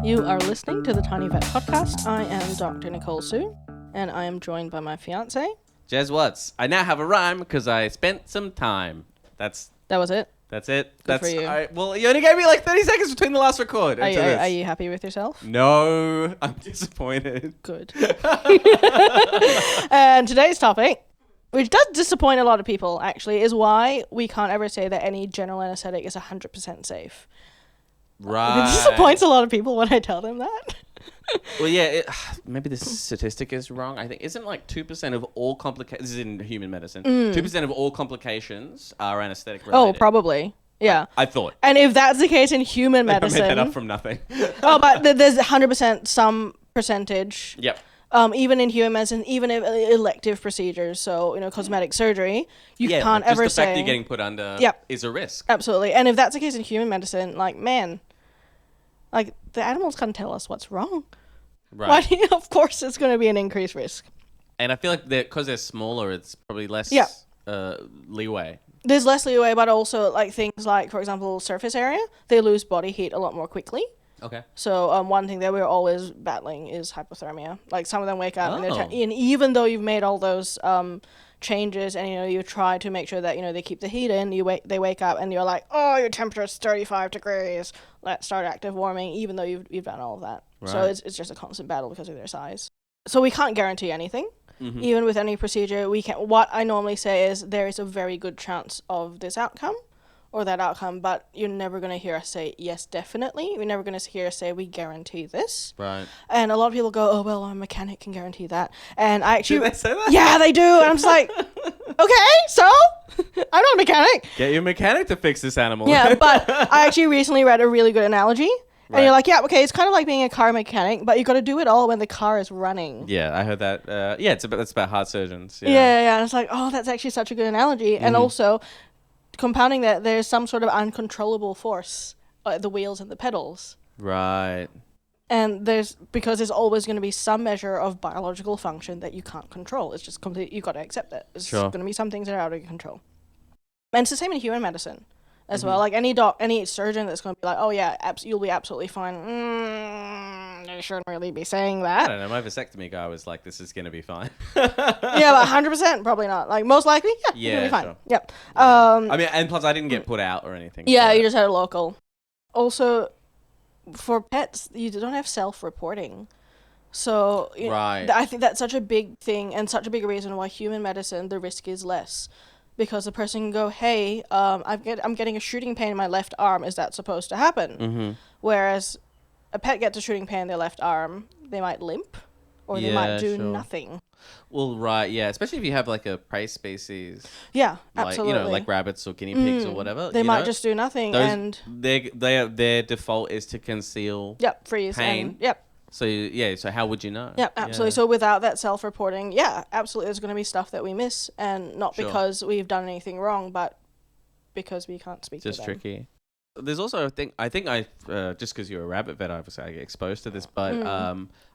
You are listening to the Tiny Vet Podcast. I am Dr. Nicole Sue, and I am joined by my fiance. Jez Watts. I now have a rhyme because I spent some time. That was it. That's it. Good for you. Well, you only gave me like 30 seconds between the last record. Are you happy with yourself? No, I'm disappointed. Good. And today's topic, which does disappoint a lot of people, actually, is why we can't ever say that any general anesthetic is 100% safe. Right. It disappoints a lot of people when I tell them that. Well, yeah, maybe the statistic is wrong. I think, isn't like 2% of all complications, this is in human medicine, 2% of all complications are anesthetic related. Oh, probably. Yeah. I thought. And if that's the case in human medicine... I made that up from nothing. But there's 100% some percentage. Yep. Even in human medicine, even in elective procedures, so, cosmetic surgery, you can't ever the say... fact that you're getting put under is a risk. Absolutely. And if that's the case in human medicine, the animals can't tell us what's wrong. Right. Of course, it's going to be an increased risk. And I feel like because they're smaller, it's probably less leeway. There's less leeway, but also things like, for example, surface area, they lose body heat a lot more quickly. Okay. So one thing that we're always battling is hypothermia. Like some of them wake up and even though you've made all those changes and you try to make sure that they keep the heat in, they wake up and you're like, oh, your temperature is 35 degrees. Let's start active warming, even though you've done all of that. Right. So it's just a constant battle because of their size. So we can't guarantee anything. Mm-hmm. Even with any procedure, what I normally say is there is a very good chance of this outcome or that outcome, but you're never going to hear us say, yes, definitely. You're never going to hear us say, we guarantee this. Right. And a lot of people go, oh, well, a mechanic can guarantee that. And I actually... Do they say that? Yeah, they do. And I'm just like, okay, so I'm not a mechanic. Get your mechanic to fix this animal. Yeah, but I actually recently read a really good analogy. Right. And you're like, yeah, okay, it's kind of like being a car mechanic, but you got to do it all when the car is running. Yeah, I heard that. That's about heart surgeons. Yeah. And it's like, oh, that's actually such a good analogy. Mm-hmm. And also... compounding that, there's some sort of uncontrollable force at the wheels and the pedals. Right. And because there's always going to be some measure of biological function that you can't control. It's just you got to accept it. There's going to be some things that are out of your control. And it's the same in human medicine as well. Like any surgeon that's going to be like, oh yeah, you'll be absolutely fine. They shouldn't really be saying that. I don't know. My vasectomy guy was like, this is going to be fine. Yeah, but 100% probably not. Like most likely, you'll be fine. Sure. Yep. I mean, and plus I didn't get put out or anything. Yeah, you just had a local. Also, for pets, you don't have self-reporting. So right. I think that's such a big thing and such a big reason why human medicine, the risk is less. Because the person can go, hey, I'm getting a shooting pain in my left arm. Is that supposed to happen? Mm-hmm. Whereas a pet gets a shooting pain in their left arm, they might limp or they might do nothing. Well, right, yeah. Especially if you have like a prey species. Yeah, absolutely. Like rabbits or guinea pigs or whatever. They might just do nothing. And their default is to conceal freeze pain. And, So how would you know? Yeah, absolutely. Yeah. So without that self-reporting, absolutely, there's going to be stuff that we miss, and not because we've done anything wrong, but because we can't speak to them. Just tricky. There's also a thing, I think just because you're a rabbit vet, obviously I get exposed to this, but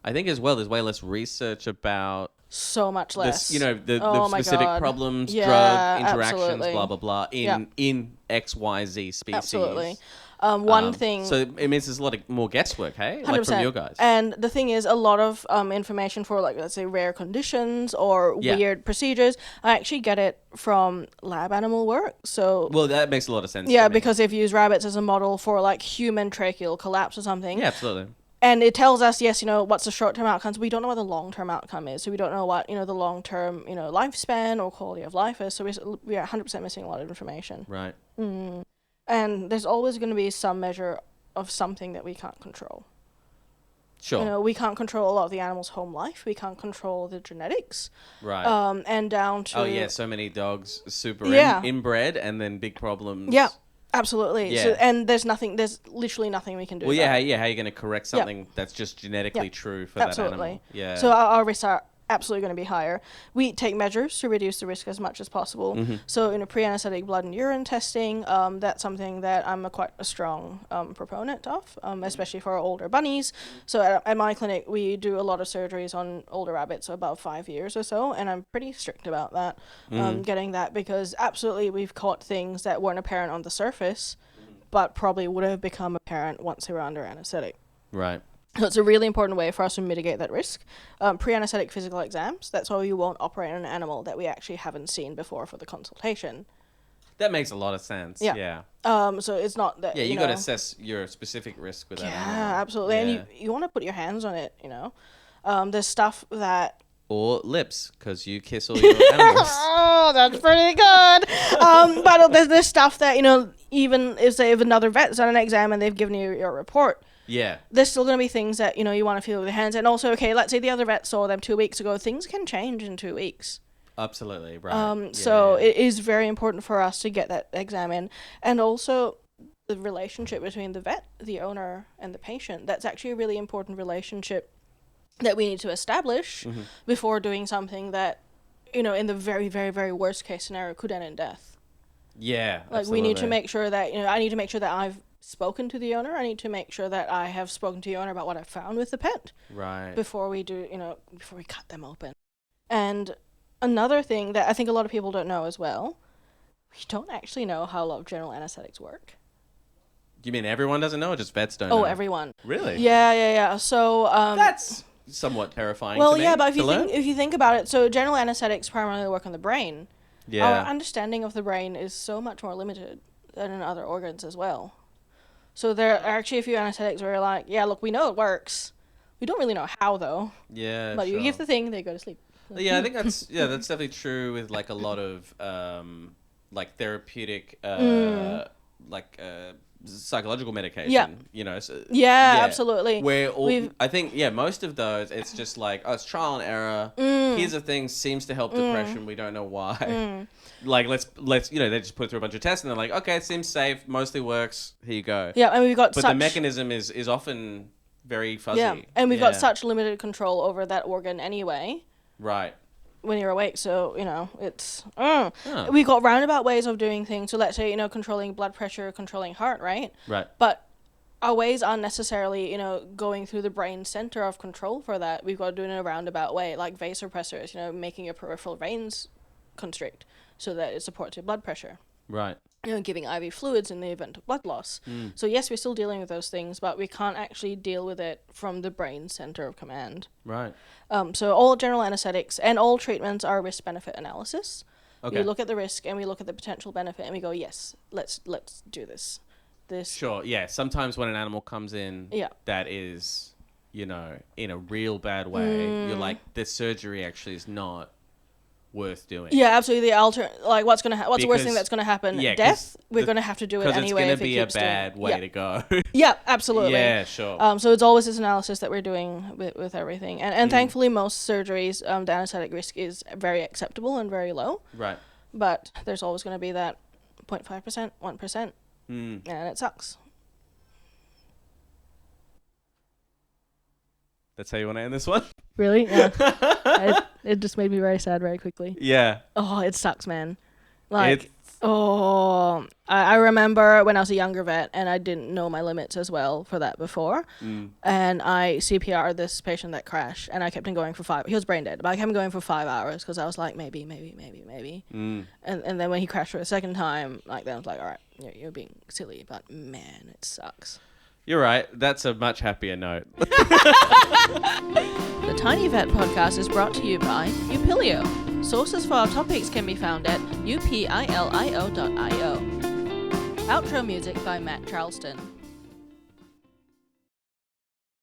I think as well there's way less research about... So much less. The specific problems, drug interactions, blah, blah, blah, in XYZ species. Absolutely. One thing... So it means there's a lot more guesswork, hey? 100%. Like from your guys. And the thing is, a lot of information for, let's say, rare conditions or weird procedures, I actually get it from lab animal work. So... Well, that makes a lot of sense. Yeah, because if you use rabbits as a model for, human tracheal collapse or something... Yeah, absolutely. And it tells us, yes, what's the short-term outcomes. We don't know what the long-term outcome is. So we don't know what, the long-term, lifespan or quality of life is. So we are 100% missing a lot of information. Right. And there's always going to be some measure of something that we can't control. Sure. We can't control a lot of the animal's home life. We can't control the genetics. Right. And down to... Oh, yeah, so many dogs super inbred and then big problems. Yeah. Absolutely. Yeah. So, and there's literally nothing we can do. Well, how are you going to correct something that's just genetically true for that animal? Yeah. So our risks are absolutely going to be higher. We take measures to reduce the risk as much as possible. Mm-hmm. So in a pre-anesthetic blood and urine testing, that's something that I'm quite a strong proponent of, especially for our older bunnies. So at my clinic, we do a lot of surgeries on older rabbits, so about 5 years or so, and I'm pretty strict about that, getting that, because absolutely we've caught things that weren't apparent on the surface, but probably would have become apparent once they were under anesthetic. Right. So it's a really important way for us to mitigate that risk. Pre-anesthetic physical exams, that's why we won't operate on an animal that we actually haven't seen before for the consultation. That makes a lot of sense. Yeah. So it's not that, you got to assess your specific risk with that animal. Yeah, absolutely. And you want to put your hands on it, There's stuff that... Or lips, because you kiss all your animals. Oh, that's pretty good. But there's stuff that, even if another vet's done an exam and they've given you your report, there's still going to be things that, you want to feel with your hands. And also, okay, let's say the other vet saw them 2 weeks ago. Things can change in 2 weeks. Absolutely, right. It is very important for us to get that exam in. And also the relationship between the vet, the owner, and the patient. That's actually a really important relationship that we need to establish before doing something that, in the very, very, very worst case scenario could end in death. Yeah, we need to make sure that, I need to make sure that I've spoken to the owner. I need to make sure that I have spoken to the owner about what I found with the pet. Right. Before we cut them open. And another thing that I think a lot of people don't know as well, we don't actually know how a lot of general anesthetics work. You mean everyone doesn't know, or just vets don't know? Oh, everyone. Really? Yeah. So that's somewhat terrifying. Well, to me, yeah, but if you think about it, so general anesthetics primarily work on the brain. Yeah. Our understanding of the brain is so much more limited than in other organs as well. So there are actually a few anesthetics where you're like, yeah, look, we know it works. We don't really know how though. Yeah. But sure. you give the thing, they go to sleep. Yeah, I think that's definitely true with like a lot of therapeutic psychological medication. Yeah. Absolutely. Where I think most of those it's just like it's trial and error. Here's a thing seems to help depression. We don't know why. Like let's they just put it through a bunch of tests and they're like, okay, it seems safe, mostly works. Here you go. Yeah, and we've got the mechanism is often very fuzzy. Yeah, and we've got such limited control over that organ anyway. Right. When you're awake, so it's we've got roundabout ways of doing things. So let's say controlling blood pressure, controlling heart, right? Right. But our ways aren't necessarily going through the brain center of control for that. We've got to do it in a roundabout way, like vasopressors, making your peripheral veins constrict so that it supports your blood pressure. Right. Giving IV fluids in the event of blood loss. So yes, we're still dealing with those things, but we can't actually deal with it from the brain center of command. Right. So all general anesthetics and all treatments are risk-benefit analysis. Okay. We look at the risk and we look at the potential benefit and we go, yes, let's do this. Sure. Yeah. Sometimes when an animal comes in, that is, in a real bad way, you're like, this surgery actually is not worth doing. Yeah, absolutely. What's the worst thing that's going to happen? Death. We're going to have to do it anyway. Because it's going to be a bad way to go. Yeah, absolutely. Yeah, sure. So it's always this analysis that we're doing with everything, and thankfully most surgeries, the anesthetic risk is very acceptable and very low. Right. But there's always going to be that 0.5%, 1%, and it sucks. That's how you want to end this one? Really? Yeah. It just made me very sad very quickly. Yeah. Oh, it sucks, man. I remember when I was a younger vet and I didn't know my limits as well for that before. And I CPR'd this patient that crashed and I kept him going for he was brain dead, but I kept him going for 5 hours because I was like, maybe. And then when he crashed for a second time, then I was like, all right, you're being silly, but man, it sucks. You're right. That's a much happier note. The Tiny Vet podcast is brought to you by Upilio. Sources for our topics can be found at upilio.io. Outro music by Matt Charleston.